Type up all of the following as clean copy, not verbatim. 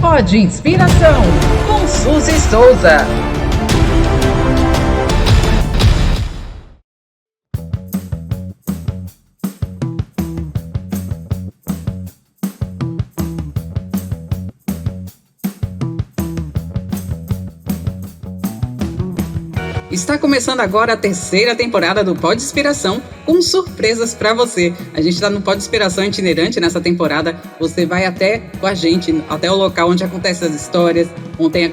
Pod Inspiração, com Suzy Souza. Está começando agora a terceira temporada do Pod Inspiração, com surpresas para você. A gente está no Pod Inspiração itinerante nessa temporada. Você vai até com a gente, até o local onde acontecem as histórias,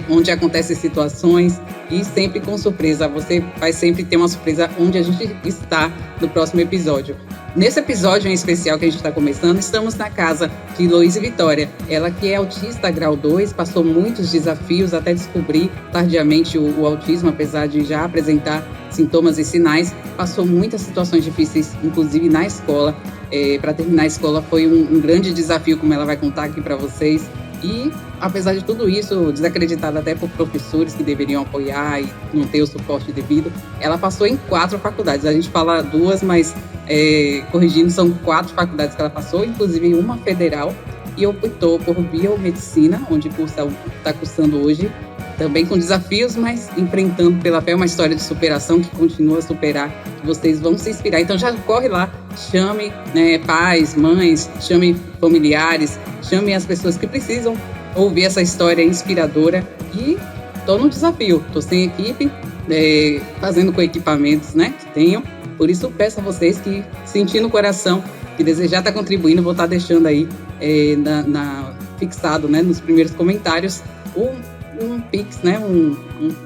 onde acontecem situações, e sempre com surpresa. Você vai sempre ter uma surpresa onde a gente está no próximo episódio. Nesse episódio em especial que a gente está começando, estamos na casa de Loise Vitória. Ela que é autista grau 2, passou muitos desafios até descobrir tardiamente o autismo, apesar de já apresentar sintomas e sinais. Passou muitas situações difíceis, inclusive na escola. Para terminar a escola foi um grande desafio, como ela vai contar aqui para vocês. E, apesar de tudo isso, desacreditada até por professores que deveriam apoiar e não ter o suporte devido, ela passou em 4 faculdades. A gente fala 2, mas corrigindo, são 4 faculdades que ela passou, inclusive uma federal, e optou por biomedicina, onde está cursando hoje, também com desafios, mas enfrentando pela fé uma história de superação que continua a superar. Vocês vão se inspirar. Então já corre lá, chame pais, mães, chame familiares, chame as pessoas que precisam ouvir essa história inspiradora. E estou no desafio, estou sem equipe, fazendo com equipamentos que tenho. Por isso peço a vocês que, sentindo no coração, que desejar estar contribuindo, vou estar deixando aí fixado nos primeiros comentários um Pix, um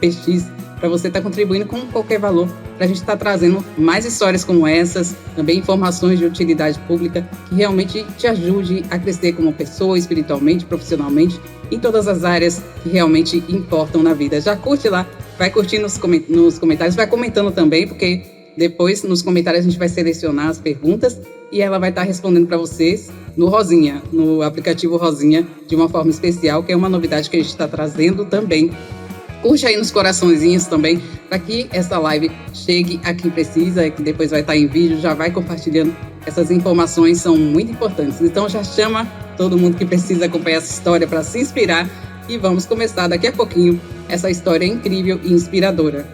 PX, para você estar contribuindo com qualquer valor, para a gente estar trazendo mais histórias como essas, também informações de utilidade pública que realmente te ajude a crescer como pessoa, espiritualmente, profissionalmente, em todas as áreas que realmente importam na vida. Já curte lá, vai curtir nos comentários, vai comentando também, porque depois nos comentários a gente vai selecionar as perguntas e ela vai estar respondendo para vocês no Rosinha, no aplicativo Rosinha, de uma forma especial, que é uma novidade que a gente está trazendo também. Curte aí nos coraçõezinhos também, para que essa live chegue a quem precisa, que depois vai estar em vídeo, já vai compartilhando. Essas informações são muito importantes. Então já chama todo mundo que precisa acompanhar essa história para se inspirar, e vamos começar daqui a pouquinho essa história incrível e inspiradora.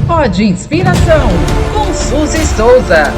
Pod Inspiração, com Suzy Souza.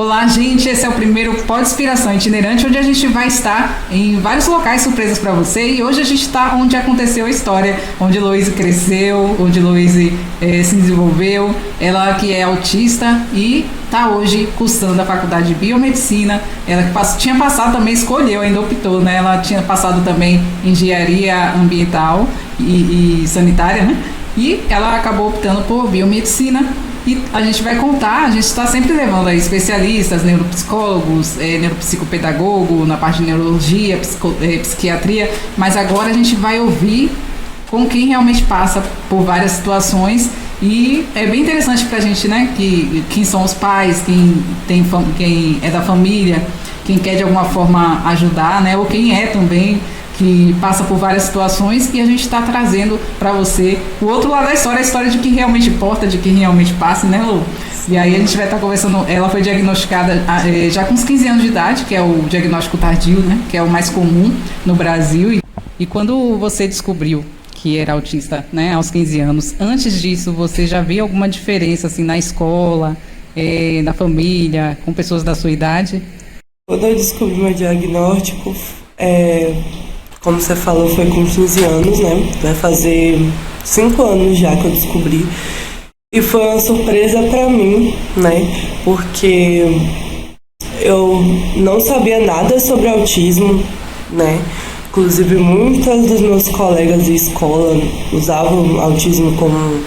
Olá, gente, esse é o primeiro Pod Inspiração itinerante, onde a gente vai estar em vários locais surpresas para você. E hoje a gente está onde aconteceu a história, onde Loise cresceu, onde Loise se desenvolveu. Ela que é autista e está hoje cursando a faculdade de biomedicina. Ela que tinha passado também, escolheu, ainda optou, Ela tinha passado também engenharia ambiental e sanitária, E ela acabou optando por biomedicina. E a gente vai contar, a gente está sempre levando aí especialistas, neuropsicólogos, neuropsicopedagogo, na parte de neurologia, psiquiatria, mas agora a gente vai ouvir com quem realmente passa por várias situações. E é bem interessante pra gente, quem são os pais, quem é da família, quem quer de alguma forma ajudar, ou quem é também, que passa por várias situações, e a gente está trazendo para você o outro lado da história, a história de quem realmente importa, de quem realmente passa, Lu? E aí a gente vai estar conversando. Ela foi diagnosticada já com uns 15 anos de idade, que é o diagnóstico tardio, que é o mais comum no Brasil. E quando você descobriu que era autista, aos 15 anos, antes disso, você já viu alguma diferença, assim, na escola, na família, com pessoas da sua idade? Quando eu descobri meu diagnóstico, como você falou, foi com 15 anos, Vai fazer 5 anos já que eu descobri. E foi uma surpresa pra mim, Porque eu não sabia nada sobre autismo, Inclusive, muitos dos meus colegas de escola usavam autismo como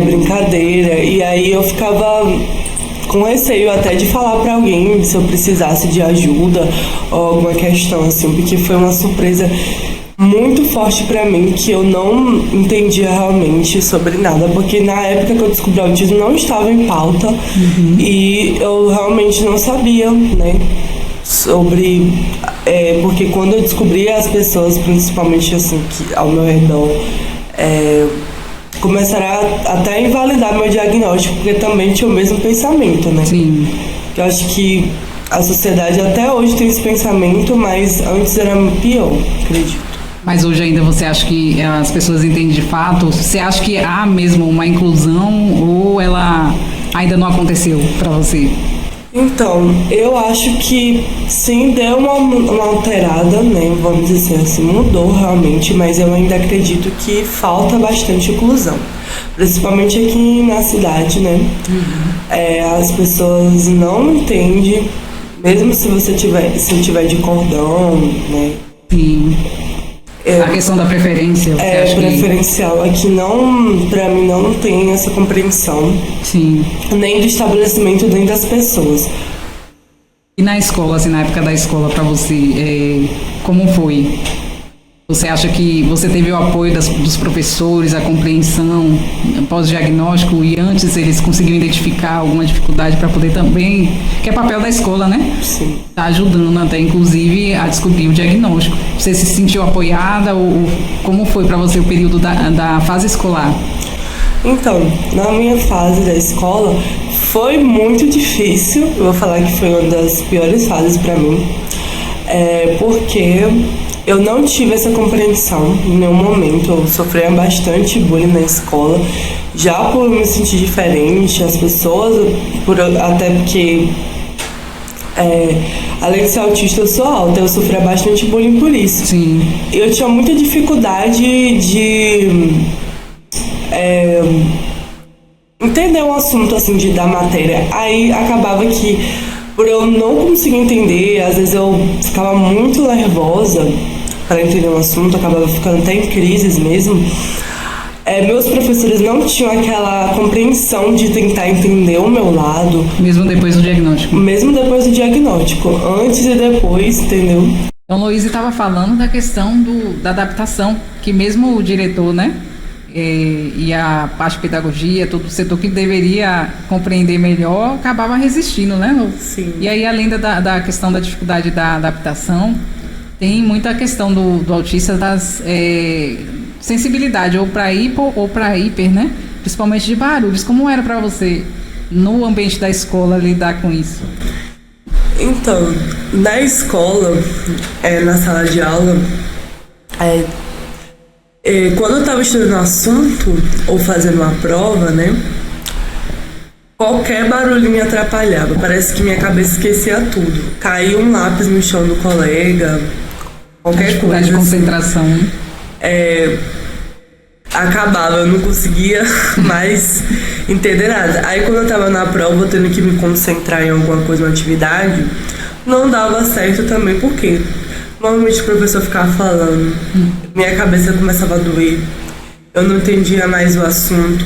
brincadeira. E aí eu ficava com receio até de falar para alguém se eu precisasse de ajuda ou alguma questão assim, porque foi uma surpresa muito forte para mim, que eu não entendia realmente sobre nada, porque na época que eu descobri o autismo não estava em pauta. E eu realmente não sabia, sobre porque quando eu descobri, as pessoas, principalmente assim, que ao meu redor, começaram até a invalidar meu diagnóstico, porque também tinha o mesmo pensamento, Sim. Eu acho que a sociedade até hoje tem esse pensamento, mas antes era pior, acredito. Mas hoje ainda você acha que as pessoas entendem de fato? Você acha que há mesmo uma inclusão ou ela ainda não aconteceu para você? Então, eu acho que sim, deu uma alterada, né? Vamos dizer assim, mudou realmente, mas eu ainda acredito que falta bastante inclusão. Principalmente aqui na cidade, né? As pessoas não entendem, mesmo se você tiver de cordão, né? Sim. A questão da preferência. Preferencial aqui não, pra mim não tem essa compreensão. Sim. Nem do estabelecimento, nem das pessoas. E na escola, assim, na época da escola pra você, como foi? Você acha que você teve o apoio dos professores, a compreensão pós-diagnóstico e antes eles conseguiram identificar alguma dificuldade para poder também, que é papel da escola, né? Sim. Tá ajudando até, inclusive, a descobrir o diagnóstico. Você se sentiu apoiada ou como foi para você o período da fase escolar? Então, na minha fase da escola foi muito difícil. Eu vou falar que foi uma das piores fases para mim, porque eu não tive essa compreensão em nenhum momento. Eu sofria bastante bullying na escola, já por me sentir diferente, as pessoas, até porque, além de ser autista, eu sou alta, eu sofria bastante bullying por isso. Sim. Eu tinha muita dificuldade de entender um assunto assim, da matéria. Aí acabava que, por eu não conseguir entender, às vezes eu ficava muito nervosa para entender um assunto, acabava ficando até em crises mesmo. Meus professores não tinham aquela compreensão de tentar entender o meu lado. Mesmo depois do diagnóstico? Mesmo depois do diagnóstico, antes e depois, entendeu? Então, Luiz estava falando da questão da adaptação, que mesmo o diretor, né? E a parte de pedagogia, todo o setor que deveria compreender melhor, acabava resistindo, né? Sim. E aí, além da questão da dificuldade da adaptação, tem muita questão do autista das sensibilidade, ou para hipo ou para hiper, né? Principalmente de barulhos. Como era para você, no ambiente da escola, lidar com isso? Então, na escola, na sala de aula, quando eu estava estudando um assunto ou fazendo uma prova, né, qualquer barulho me atrapalhava. Parece que minha cabeça esquecia tudo. Caiu um lápis no chão do colega, qualquer coisa. De concentração. Acabava, eu não conseguia mais entender nada. Aí quando eu estava na prova, tendo que me concentrar em alguma coisa, uma atividade, não dava certo também, porque normalmente o professor ficava falando, minha cabeça começava a doer, eu não entendia mais o assunto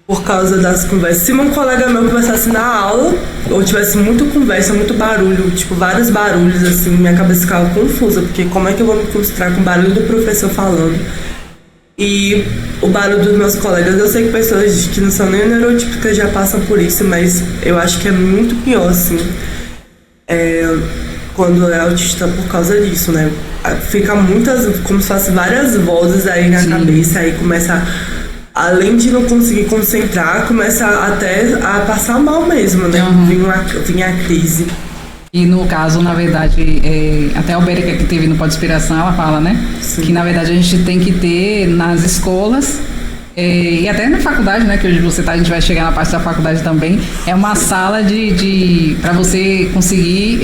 por causa das conversas. Se um colega meu conversasse na aula, ou tivesse muita conversa, muito barulho, tipo vários barulhos assim, minha cabeça ficava confusa, porque como é que eu vou me concentrar com o barulho do professor falando e o barulho dos meus colegas? Eu sei que pessoas que não são nem neurotípicas já passam por isso, mas eu acho que é muito pior assim, quando é autista, por causa disso, né? Fica como se fosse várias vozes aí na cabeça, aí começa, além de não conseguir concentrar, começa até a passar mal mesmo, né? Vinha a crise. E no caso, na verdade, até a Albérica que teve no Pode Inspiração, ela fala, né? Sim. Que na verdade a gente tem que ter nas escolas e até na faculdade, né? Que hoje a gente vai chegar na parte da faculdade também, é uma sala para você conseguir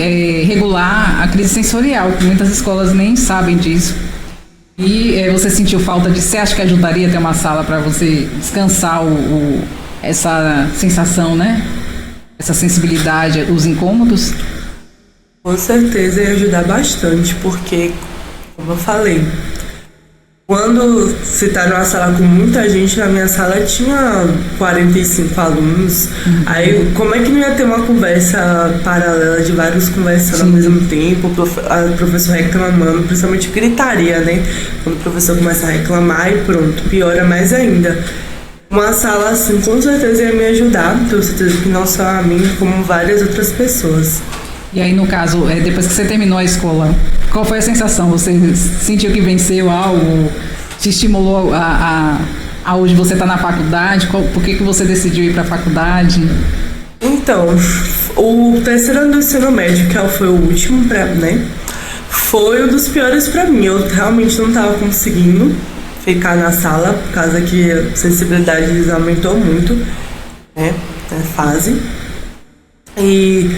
regular a crise sensorial, que muitas escolas nem sabem disso. E você sentiu falta você acha que ajudaria a ter uma sala para você descansar essa sensação, né? Essa sensibilidade, os incômodos? Com certeza ia ajudar bastante, porque, como eu falei, quando você está numa sala com muita gente, na minha sala tinha 45 alunos, aí como é que não ia ter uma conversa paralela de vários conversando ao mesmo tempo, o professor reclamando, principalmente gritaria, né? Quando o professor começa a reclamar e pronto, piora mais ainda. Uma sala assim com certeza ia me ajudar, tenho certeza que não só a mim, como várias outras pessoas. E aí, no caso, depois que você terminou a escola, qual foi a sensação? Você sentiu que venceu algo? Te estimulou a hoje você está na faculdade? Por que você decidiu ir para a faculdade? Então, O terceiro ano do ensino médio, que foi o último, né? Foi um dos piores pra mim. Eu realmente não tava conseguindo ficar na sala, por causa que a sensibilidade aumentou muito, né? Na fase. E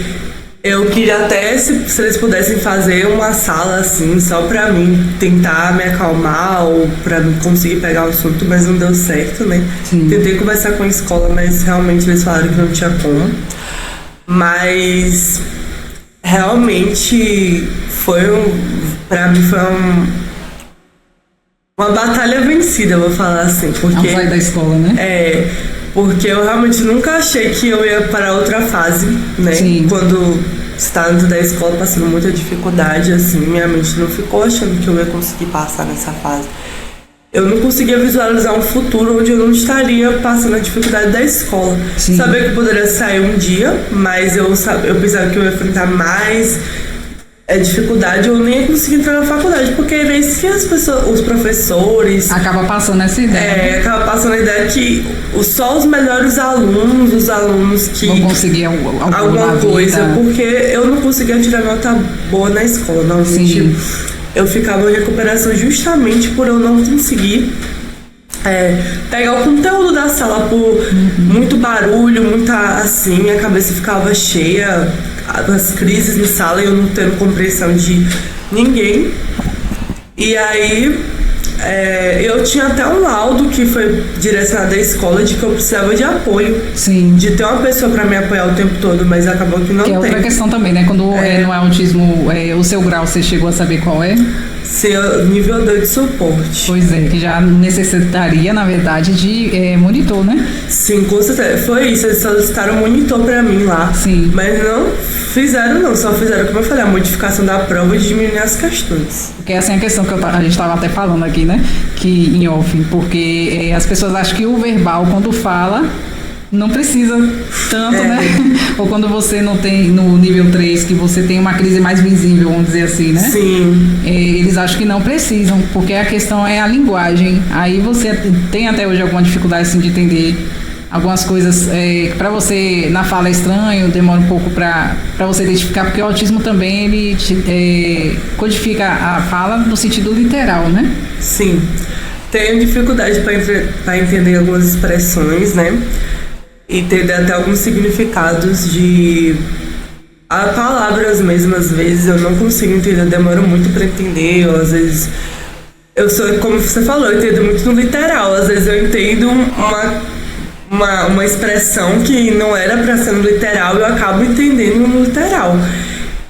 eu queria até, se eles pudessem fazer uma sala assim, só pra mim tentar me acalmar ou pra mim conseguir pegar o assunto, mas não deu certo, né? Sim. Tentei conversar com a escola, mas realmente eles falaram que não tinha como. Mas realmente pra mim foi uma batalha vencida, eu vou falar assim, porque Ao sair da escola, né? Porque eu realmente nunca achei que eu ia para outra fase, né? Sim. Quando estava dentro da escola passando muita dificuldade, assim, minha mente não ficou achando que eu ia conseguir passar nessa fase. Eu não conseguia visualizar um futuro onde eu não estaria passando a dificuldade da escola. Sim. Sabia que poderia sair um dia, mas eu pensava que eu ia enfrentar mais dificuldade, eu nem ia conseguir entrar na faculdade, porque era isso que os professores... Acaba passando essa ideia. Acaba passando a ideia que só os melhores alunos, os alunos que... Vão conseguir alguma coisa, vida. porque eu não conseguia tirar nota boa na escola, normalmente. Sim. Eu ficava em recuperação justamente por eu não conseguir pegar o conteúdo da sala por muito barulho, muita assim, minha cabeça ficava cheia, as crises na sala e eu não tendo compreensão de ninguém. E aí eu tinha até um laudo que foi direcionado da escola de que eu precisava de apoio. Sim. De ter uma pessoa para me apoiar o tempo todo, mas acabou que não tem. Que é outra questão também, né? Quando não é autismo, o seu grau, você chegou a saber qual é? Ser nível 2 de suporte. Pois é, que já necessitaria, na verdade, de monitor, né? Sim, com certeza. Foi isso, eles solicitaram um monitor pra mim lá. Sim. Mas não fizeram, só fizeram, como eu falei, a modificação da prova e diminuir as questões. Porque essa é a questão que a gente estava até falando aqui, né? Que em off, porque as pessoas acham que o verbal, quando fala, não precisa tanto, né? Ou quando você não tem no nível 3, que você tem uma crise mais visível, vamos dizer assim, né? Sim. Eles acham que não precisam, porque a questão é a linguagem. Aí você tem até hoje alguma dificuldade assim, de entender algumas coisas que para você na fala é estranho, demora um pouco para você identificar, porque o autismo também ele codifica a fala no sentido literal, né? Sim. Tenho dificuldade para entender algumas expressões, né? E entender até alguns significados de palavras mesmo, às vezes eu não consigo entender, eu demoro muito para entender, ou às vezes eu sou, como você falou, eu entendo muito no literal, às vezes eu entendo uma expressão que não era para ser no literal, eu acabo entendendo no literal.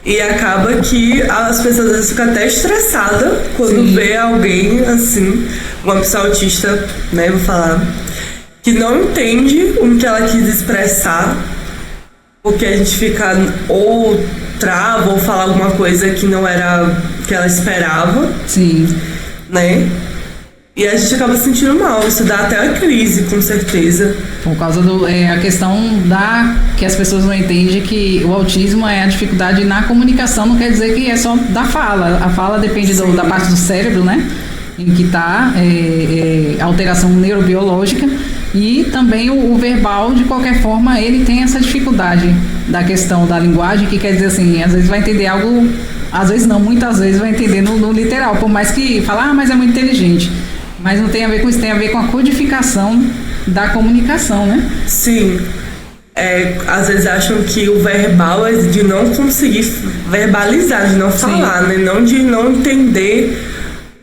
E acaba que as pessoas às vezes ficam até estressadas quando vê alguém assim, uma pessoa autista, né, vou falar, que não entende o que ela quis expressar, porque a gente fica ou trava ou fala alguma coisa que não era o que ela esperava. Sim. Né? E a gente acaba se sentindo mal, isso dá até a crise, com certeza. Por causa a questão que as pessoas não entendem que o autismo é a dificuldade na comunicação, não quer dizer que é só da fala. A fala depende da parte do cérebro, né? Em que está alteração neurobiológica. E também o verbal, de qualquer forma, ele tem essa dificuldade da questão da linguagem, que quer dizer assim, às vezes vai entender algo, às vezes não, muitas vezes vai entender no literal, por mais que fala, mas é muito inteligente. Mas não tem a ver com isso, tem a ver com a codificação da comunicação, né? Sim. Às vezes acham que o verbal é de não conseguir verbalizar, de não falar, né? Não de não entender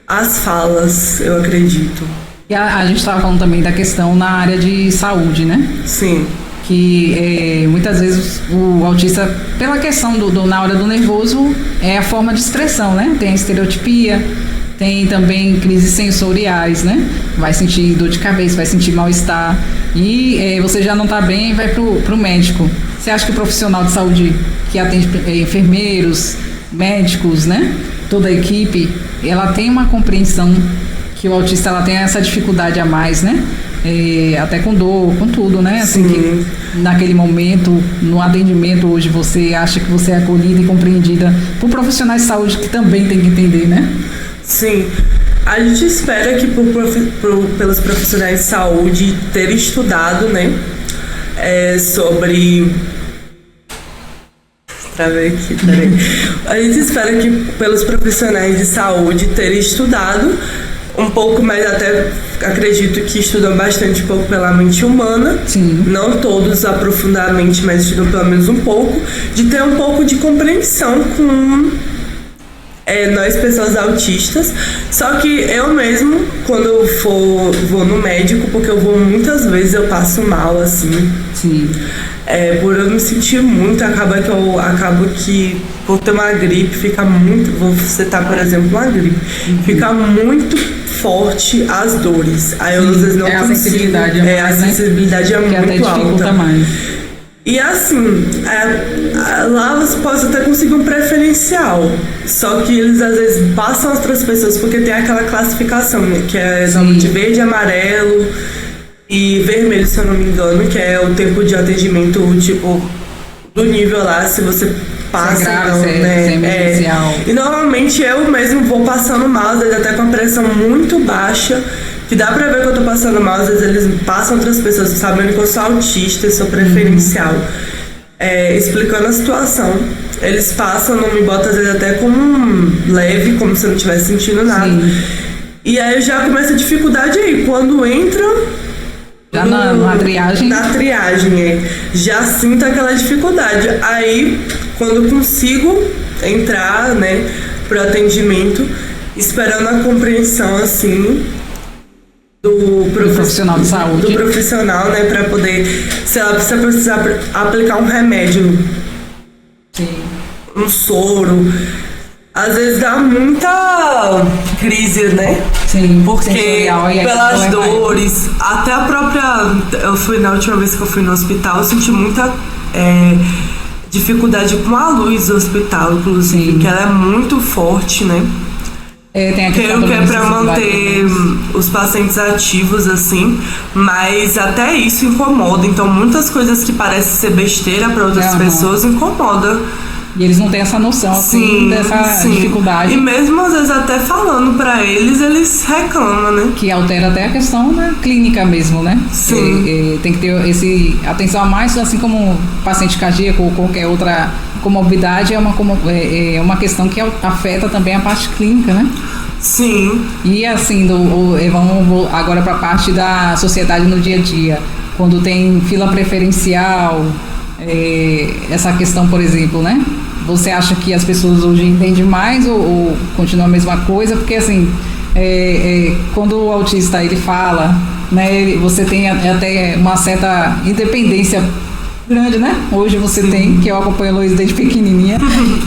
as falas, eu acredito. E a gente estava falando também da questão na área de saúde, né? Sim. Que muitas vezes o autista, pela questão na hora do nervoso, é a forma de expressão, né? Tem a estereotipia, tem também crises sensoriais, né? Vai sentir dor de cabeça, vai sentir mal-estar. E você já não está bem e vai pro médico. Você acha que o profissional de saúde que atende enfermeiros, médicos, né? Toda a equipe, ela tem uma compreensão que o autista ela tem essa dificuldade a mais, né? Até com dor, com tudo, né? Assim, que naquele momento, no atendimento hoje, você acha que você é acolhida e compreendida por profissionais de saúde que também tem que entender, né? Sim. A gente espera que pelos profissionais de saúde terem estudado, né? Sobre Travei aqui, peraí. A gente espera que pelos profissionais de saúde terem estudado um pouco mais, até acredito que estudam bastante um pouco pela mente humana. Sim. Não todos aprofundadamente, mas estudam pelo menos um pouco, de ter um pouco de compreensão com nós pessoas autistas. Só que eu mesmo, quando eu vou no médico, porque eu vou muitas vezes, eu passo mal, assim. Sim. Por eu me sentir muito, acabo que por ter uma gripe, fica muito, vou citar por exemplo uma gripe, fica muito forte as dores. Aí eu às vezes não consigo. A sensibilidade é muito alta. Mais. E assim, lá você pode até conseguir um preferencial, só que eles às vezes passam as outras pessoas, porque tem aquela classificação, né, que é nome de verde, amarelo e vermelho, se eu não me engano, que é o tempo de atendimento, tipo, do nível lá, se você passa, grave, não, né? E normalmente eu mesmo vou passando mal, às vezes até com a pressão muito baixa, que dá pra ver que eu tô passando mal, às vezes eles passam outras pessoas, sabendo que eu sou autista e sou preferencial, explicando a situação. Eles passam, não me botam às vezes até como leve, como se eu não estivesse sentindo nada. Sim. E aí já começa a dificuldade aí, quando entra já na triagem. Na triagem, já sinto aquela dificuldade. Aí, quando consigo entrar, né, pro atendimento, esperando a compreensão, assim, do profissional de saúde. Do profissional, né, pra poder, sei lá, se precisar aplicar um remédio. Sim. Um soro. Às vezes dá muita crise, né? Sim, porque pelas dores, até a própria... na última vez que eu fui no hospital, eu senti muita dificuldade com a luz do hospital, inclusive. Sim. Que ela é muito forte, né? Tem a questão que é pra manter os pacientes ativos, assim, mas até isso incomoda. Então, muitas coisas que parecem ser besteira para outras pessoas incomodam. E eles não têm essa noção, assim, dessa dificuldade. E mesmo, às vezes, até falando pra eles reclamam, né? Que altera até a questão da clínica mesmo, né? Sim. Tem que ter atenção a mais, assim como paciente cardíaco ou qualquer outra comorbidade, é uma questão que afeta também a parte clínica, né? Sim. E, assim, vamos agora pra parte da sociedade no dia a dia. Quando tem fila preferencial... essa questão, por exemplo, né? Você acha que as pessoas hoje entendem mais ou continua a mesma coisa? Porque, assim, quando o autista ele fala, né? Você tem até uma certa independência grande, né? Hoje você tem, que eu acompanho a Luísa desde pequenininha,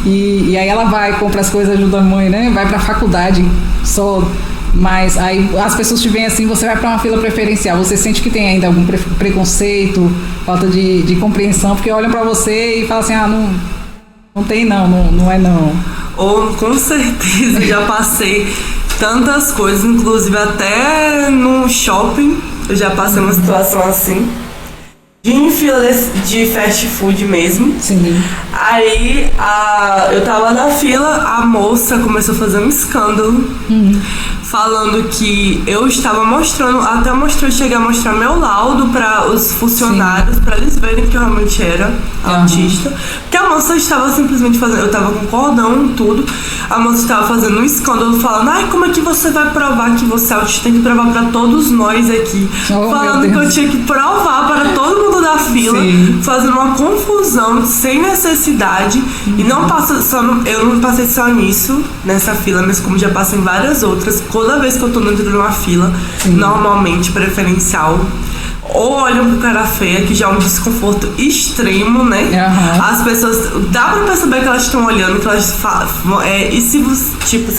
e aí ela vai, compra as coisas, ajuda a mãe, né? Vai pra faculdade só. Mas aí as pessoas te veem assim, você vai para uma fila preferencial, você sente que tem ainda algum preconceito, falta de compreensão, porque olham para você e falam assim, não tem não é não. Ou com certeza, já passei tantas coisas, inclusive até no shopping, eu já passei uma situação assim, de fila de fast food mesmo. Sim. Aí eu tava na fila, a moça começou a fazer um escândalo, falando que eu estava mostrando, cheguei a mostrar meu laudo para os funcionários, para eles verem que eu realmente era autista. Porque a moça estava simplesmente fazendo, eu tava com cordão e tudo, a moça estava fazendo um escândalo, falando, como é que você vai provar que você é autista? Tem que provar para todos nós aqui. Falando que eu tinha que provar para todo mundo da fila, fazendo uma confusão sem necessidade. E não eu não passei só nisso, nessa fila, mas como já passei em várias outras, toda vez que eu tô dentro de uma fila, normalmente preferencial, ou olham pro cara feia, que já é um desconforto extremo, né? As pessoas, dá pra perceber que elas estão olhando, que elas e se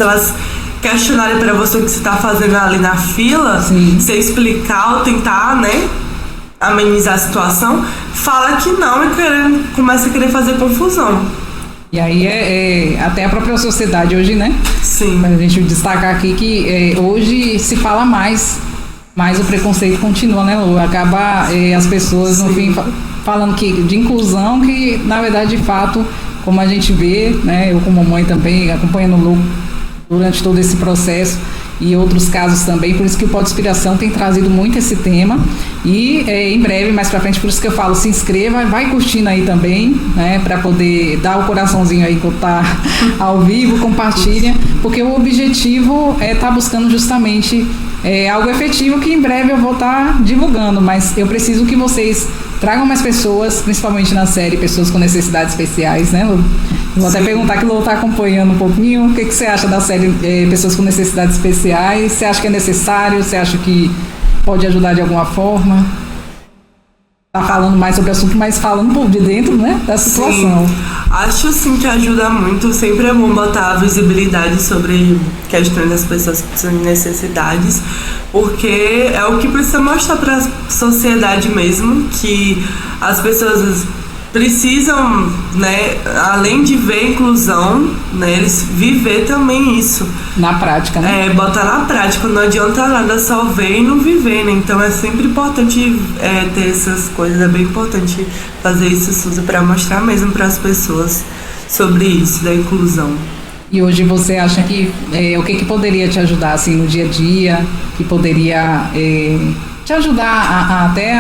elas questionarem pra você o que você tá fazendo ali na fila, você explicar ou tentar, né, amenizar a situação, fala que não e começa a querer fazer confusão. E aí até a própria sociedade hoje, né? Sim. Mas a gente destacar aqui que hoje se fala mais, mas o preconceito continua, né, Lu? Acaba as pessoas, no fim, falando de inclusão, que na verdade, de fato, como a gente vê, né? Eu como mãe também, acompanhando o Lu durante todo esse processo, e outros casos também, por isso que o Pod Inspiração tem trazido muito esse tema, e em breve, mais pra frente, por isso que eu falo, se inscreva, vai curtindo aí também, né, pra poder dar o coraçãozinho aí quando tá ao vivo, compartilha, porque o objetivo é estar buscando justamente algo efetivo que em breve eu vou estar divulgando, mas eu preciso que vocês tragam mais pessoas, principalmente na série Pessoas com Necessidades Especiais, né, Lu? Vou até perguntar que o Lu está acompanhando um pouquinho, o que você acha da série Pessoas com Necessidades Especiais? Você acha que é necessário? Você acha que pode ajudar de alguma forma? Tá falando mais sobre o assunto, mas falando por de dentro, né, da situação. Sim, acho sim que ajuda muito. Sempre é bom botar a visibilidade sobre questões das pessoas que precisam de necessidades, porque é o que precisa mostrar para a sociedade mesmo, que as pessoas precisam, né, além de ver inclusão, né, eles viver também isso. Na prática, né? Botar na prática, não adianta nada só ver e não viver, né? Então é sempre importante ter essas coisas, é bem importante fazer isso, Suzy, para mostrar mesmo para as pessoas sobre isso, da inclusão. E hoje você acha que o que poderia te ajudar assim no dia a dia, que poderia te ajudar até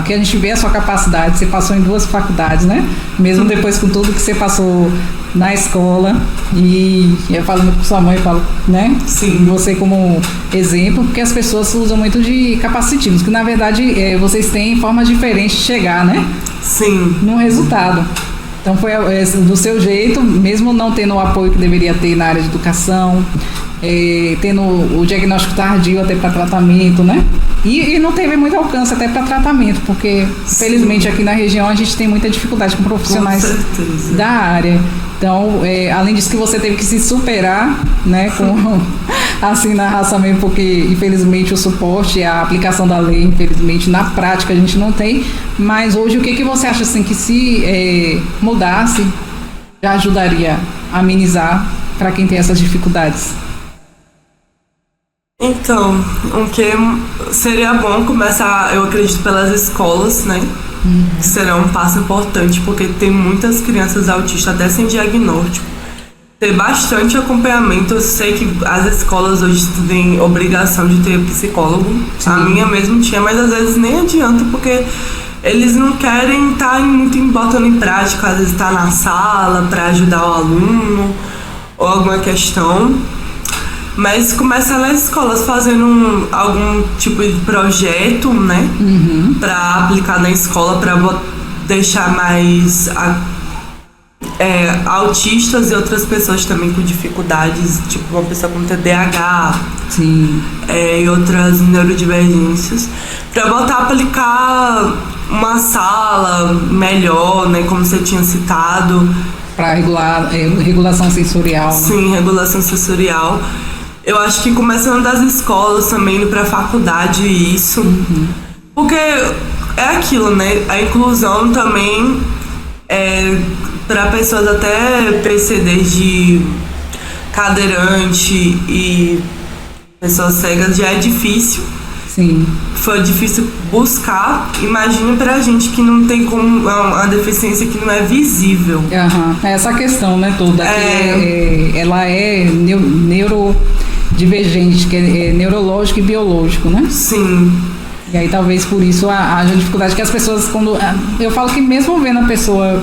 que a gente vê a sua capacidade? Você passou em 2 faculdades, né? Mesmo depois com tudo que você passou na escola, e eu falando com sua mãe, eu falo, né? Sim. Você como exemplo, porque as pessoas usam muito de capacitismos, que na verdade vocês têm formas diferentes de chegar, né? Sim. No resultado. Então foi do seu jeito, mesmo não tendo o apoio que deveria ter na área de educação, tendo o diagnóstico tardio até para tratamento, né? E não teve muito alcance até para tratamento, porque infelizmente aqui na região a gente tem muita dificuldade com profissionais da área. Então, além disso que você teve que se superar, né, com assim na raça mesmo, porque infelizmente o suporte, a aplicação da lei, infelizmente na prática a gente não tem. Mas hoje o que você acha assim que se mudasse já ajudaria a amenizar para quem tem essas dificuldades? Então, o que seria bom começar, eu acredito, pelas escolas, né? Que será um passo importante, porque tem muitas crianças autistas até sem diagnóstico. Ter bastante acompanhamento. Eu sei que as escolas hoje têm obrigação de ter psicólogo. Sim. A minha mesmo tinha, mas às vezes nem adianta, porque eles não querem estar muito botando em prática. Às vezes está na sala para ajudar o aluno ou alguma questão. Mas começa nas escolas fazendo algum tipo de projeto, né? Para aplicar na escola, para deixar mais autistas e outras pessoas também com dificuldades, tipo uma pessoa com TDAH. Sim. E outras neurodivergências, para aplicar uma sala melhor, né? Como você tinha citado. Para regular regulação sensorial. Sim, né? Regulação sensorial. Eu acho que começando das escolas também, indo pra faculdade, isso. Porque é aquilo, né? A inclusão também para pessoas até PCDs de cadeirante e pessoas cegas já é difícil. Sim. Foi difícil buscar. Imagina pra gente que não tem como, uma deficiência que não é visível. Essa questão, né, toda, que ela é neurodivergente, que é neurológico e biológico, né? Sim. E aí talvez por isso haja dificuldade, que as pessoas, quando eu falo que mesmo vendo a pessoa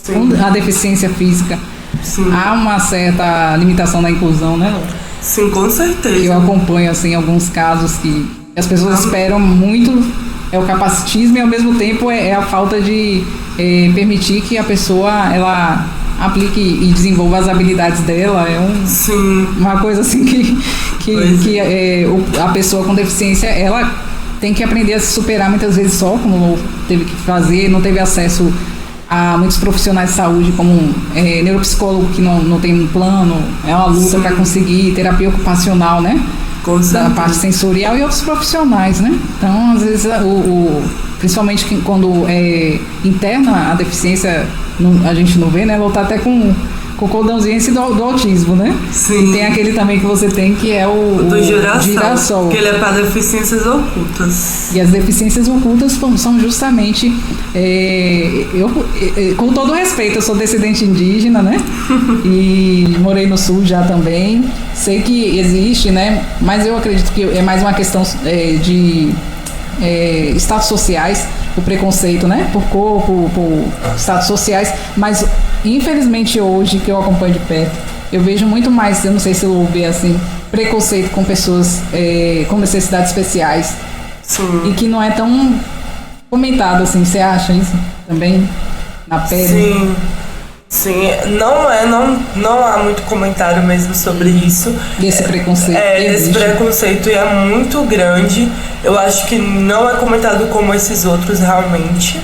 com a deficiência física, sim, há uma certa limitação na inclusão, né, Laura? Sim, com certeza. Eu acompanho, assim, alguns casos que as pessoas esperam muito, o capacitismo, e ao mesmo tempo a falta de permitir que a pessoa, ela aplique e desenvolva as habilidades dela. Sim. Uma coisa assim que a pessoa com deficiência, ela tem que aprender a se superar muitas vezes só, como teve que fazer, não teve acesso a muitos profissionais de saúde, como neuropsicólogo que não tem um plano, é uma luta para conseguir terapia ocupacional, né? Da parte sensorial, e outros profissionais, né? Então, às vezes, principalmente quando interna a deficiência, a gente não vê, né? Ela tá até com cordãozinho esse do autismo, né? Sim. E tem aquele também que você tem, que é o do girassol. Que ele é para deficiências ocultas. E as deficiências ocultas são justamente, com todo respeito, eu sou descendente indígena, né? E morei no sul já também. Sei que existe, né? Mas eu acredito que é mais uma questão de status sociais, o preconceito, né? Por corpo, por status sociais. Mas, infelizmente, hoje, que eu acompanho de perto, eu vejo muito mais, eu não sei se eu ouvi assim, preconceito com pessoas com necessidades especiais. Sim. E que não é tão comentado assim. Você acha isso também na pele? Sim, não há muito comentário mesmo sobre isso. Desse preconceito. Esse preconceito é muito grande. Eu acho que não é comentado como esses outros realmente.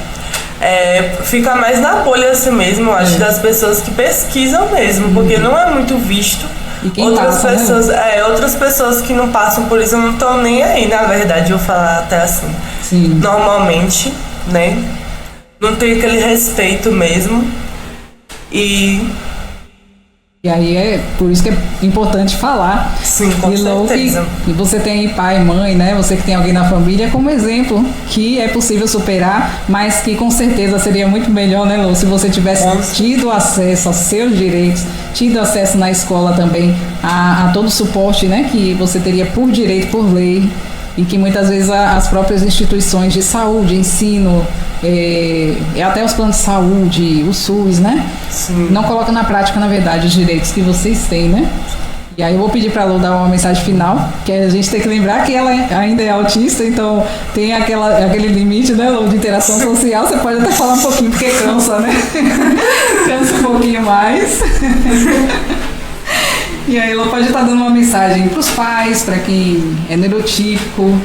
Fica mais na bolha assim mesmo, eu acho, das pessoas que pesquisam mesmo, porque não é muito visto. E quem passa, né? Outras pessoas que não passam por isso não estão nem aí, na verdade, eu vou falar até assim. Sim. Normalmente, né? Não tem aquele respeito mesmo. E aí é por isso que é importante falar. Sim, com certeza. E você tem pai, mãe, né? Você que tem alguém na família como exemplo, que é possível superar, mas que com certeza seria muito melhor, né, Lô, se você tivesse tido acesso aos seus direitos, tido acesso na escola também a todo o suporte, né, que você teria por direito, por lei, e que muitas vezes as próprias instituições de saúde, ensino, até os planos de saúde, o SUS, né? Sim. Não colocam na prática, na verdade, os direitos que vocês têm, né? E aí eu vou pedir para a Lô dar uma mensagem final, que a gente tem que lembrar que ela ainda é autista, então tem aquele limite, né, Lô, de interação social. Você pode até falar um pouquinho, porque cansa, né? Cansa um pouquinho mais. E aí ela pode estar dando uma mensagem para os pais, para quem é neurotípico,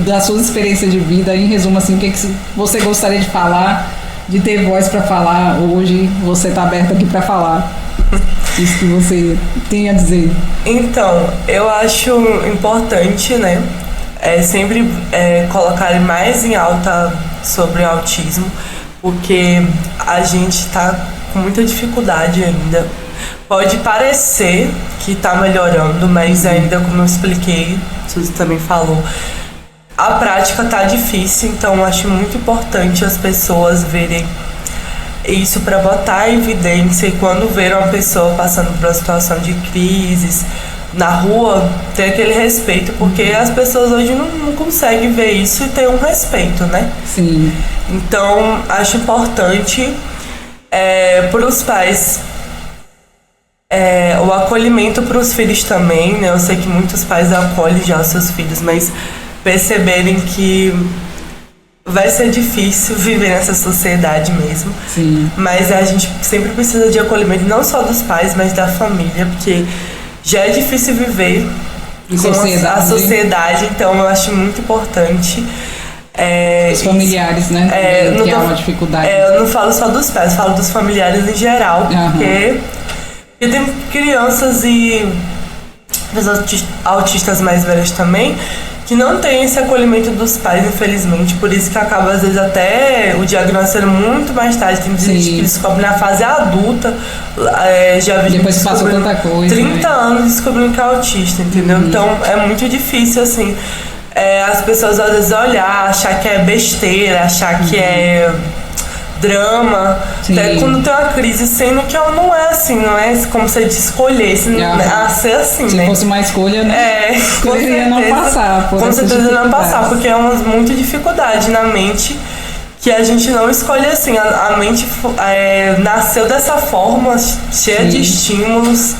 das suas experiências de vida, em resumo, assim, o que você gostaria de falar, de ter voz para falar hoje, você está aberta aqui para falar isso que você tem a dizer. Então, eu acho importante, né, sempre colocar mais em alta sobre o autismo, porque a gente está com muita dificuldade ainda. Pode parecer que está melhorando, mas ainda, como eu expliquei, Suzy também falou, a prática está difícil, então eu acho muito importante as pessoas verem isso para botar em evidência, e quando ver uma pessoa passando por uma situação de crises na rua, ter aquele respeito, porque as pessoas hoje não conseguem ver isso e ter um respeito, né? Sim. Então, acho importante para os pais o acolhimento para os filhos também, né? Eu sei que muitos pais acolhem já os seus filhos, mas perceberem que vai ser difícil viver nessa sociedade mesmo. Sim. Mas a gente sempre precisa de acolhimento, não só dos pais, mas da família, porque já é difícil viver com a sociedade, então eu acho muito importante. Os familiares, né? Que há uma dificuldade. Eu não falo só dos pais, falo dos familiares em geral, porque tem crianças e pessoas autistas mais velhas também que não tem esse acolhimento dos pais, infelizmente, por isso que acaba às vezes até o diagnóstico sendo muito mais tarde. Tem gente que descobre na fase adulta, já vi depois que passou tanta coisa, 30 anos descobrindo que é autista, entendeu? Então é muito difícil assim, as pessoas às vezes olhar, achar que é besteira, achar que é drama, até quando tem uma crise, sendo que ela não é assim, não é como se de escolher, a ser assim, se né? Se fosse uma escolha, né? Escolheria não passar. Com certeza não passar, porque é muita dificuldade na mente que a gente não escolhe assim. A mente nasceu dessa forma, cheia de estímulos,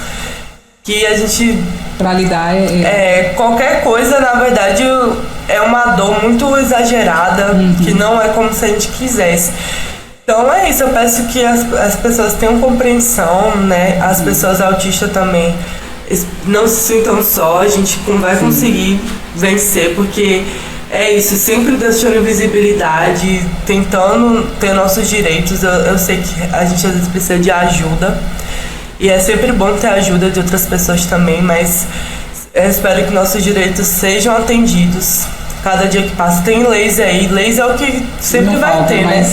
que a gente... Pra lidar qualquer coisa, na verdade, é uma dor muito exagerada, que não é como se a gente quisesse. Então é isso, eu peço que as pessoas tenham compreensão, né? As pessoas autistas também não se sintam só, a gente vai conseguir vencer, porque é isso, sempre deixando visibilidade, tentando ter nossos direitos. Eu sei que a gente às vezes precisa de ajuda, e é sempre bom ter a ajuda de outras pessoas também, mas eu espero que nossos direitos sejam atendidos. Cada dia que passa tem leis aí. Leis é o que sempre não vai falta, ter, né?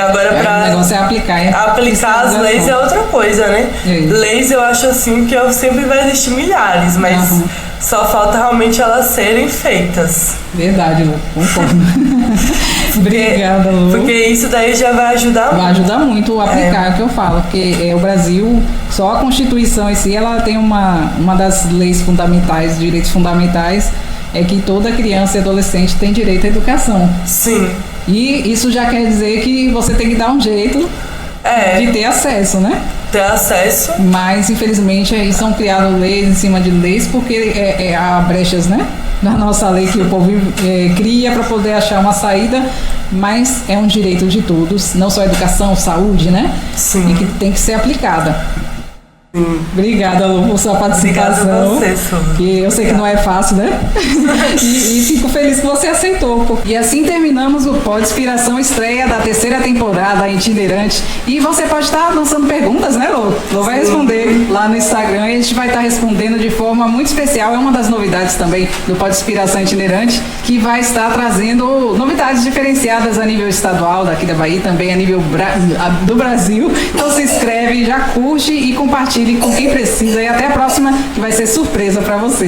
Agora pra você aplicar, hein? Aplicar as leis é outra coisa, né? Leis eu acho assim que sempre vai existir milhares, mas só falta realmente elas serem feitas. Verdade, Lu, concordo. Obrigada, Lu. Porque isso daí já vai ajudar muito. Vai ajudar muito a aplicar, o que eu falo, porque o Brasil, só a Constituição em si, ela tem uma das leis fundamentais, direitos fundamentais, é que toda criança e adolescente tem direito à educação. Sim. E isso já quer dizer que você tem que dar um jeito de ter acesso, né? Ter acesso. Mas, infelizmente, aí são criadas leis em cima de leis, porque há brechas, né? Na nossa lei que o povo cria para poder achar uma saída, mas é um direito de todos, não só educação, saúde, né? Sim. E que tem que ser aplicada. Obrigada, Lu, por sua participação. Obrigada a você, que eu sei que não é fácil, né? e fico feliz que você aceitou. E assim terminamos o Pod Inspiração estreia da 3ª temporada itinerante. E você pode estar lançando perguntas, né, Lu? Lu vai responder lá no Instagram e a gente vai estar respondendo de forma muito especial. É uma das novidades também do Pod Inspiração itinerante, que vai estar trazendo novidades diferenciadas a nível estadual daqui da Bahia, também a nível do Brasil. Então se inscreve, já curte e compartilha com quem precisa. E até a próxima, que vai ser surpresa para você.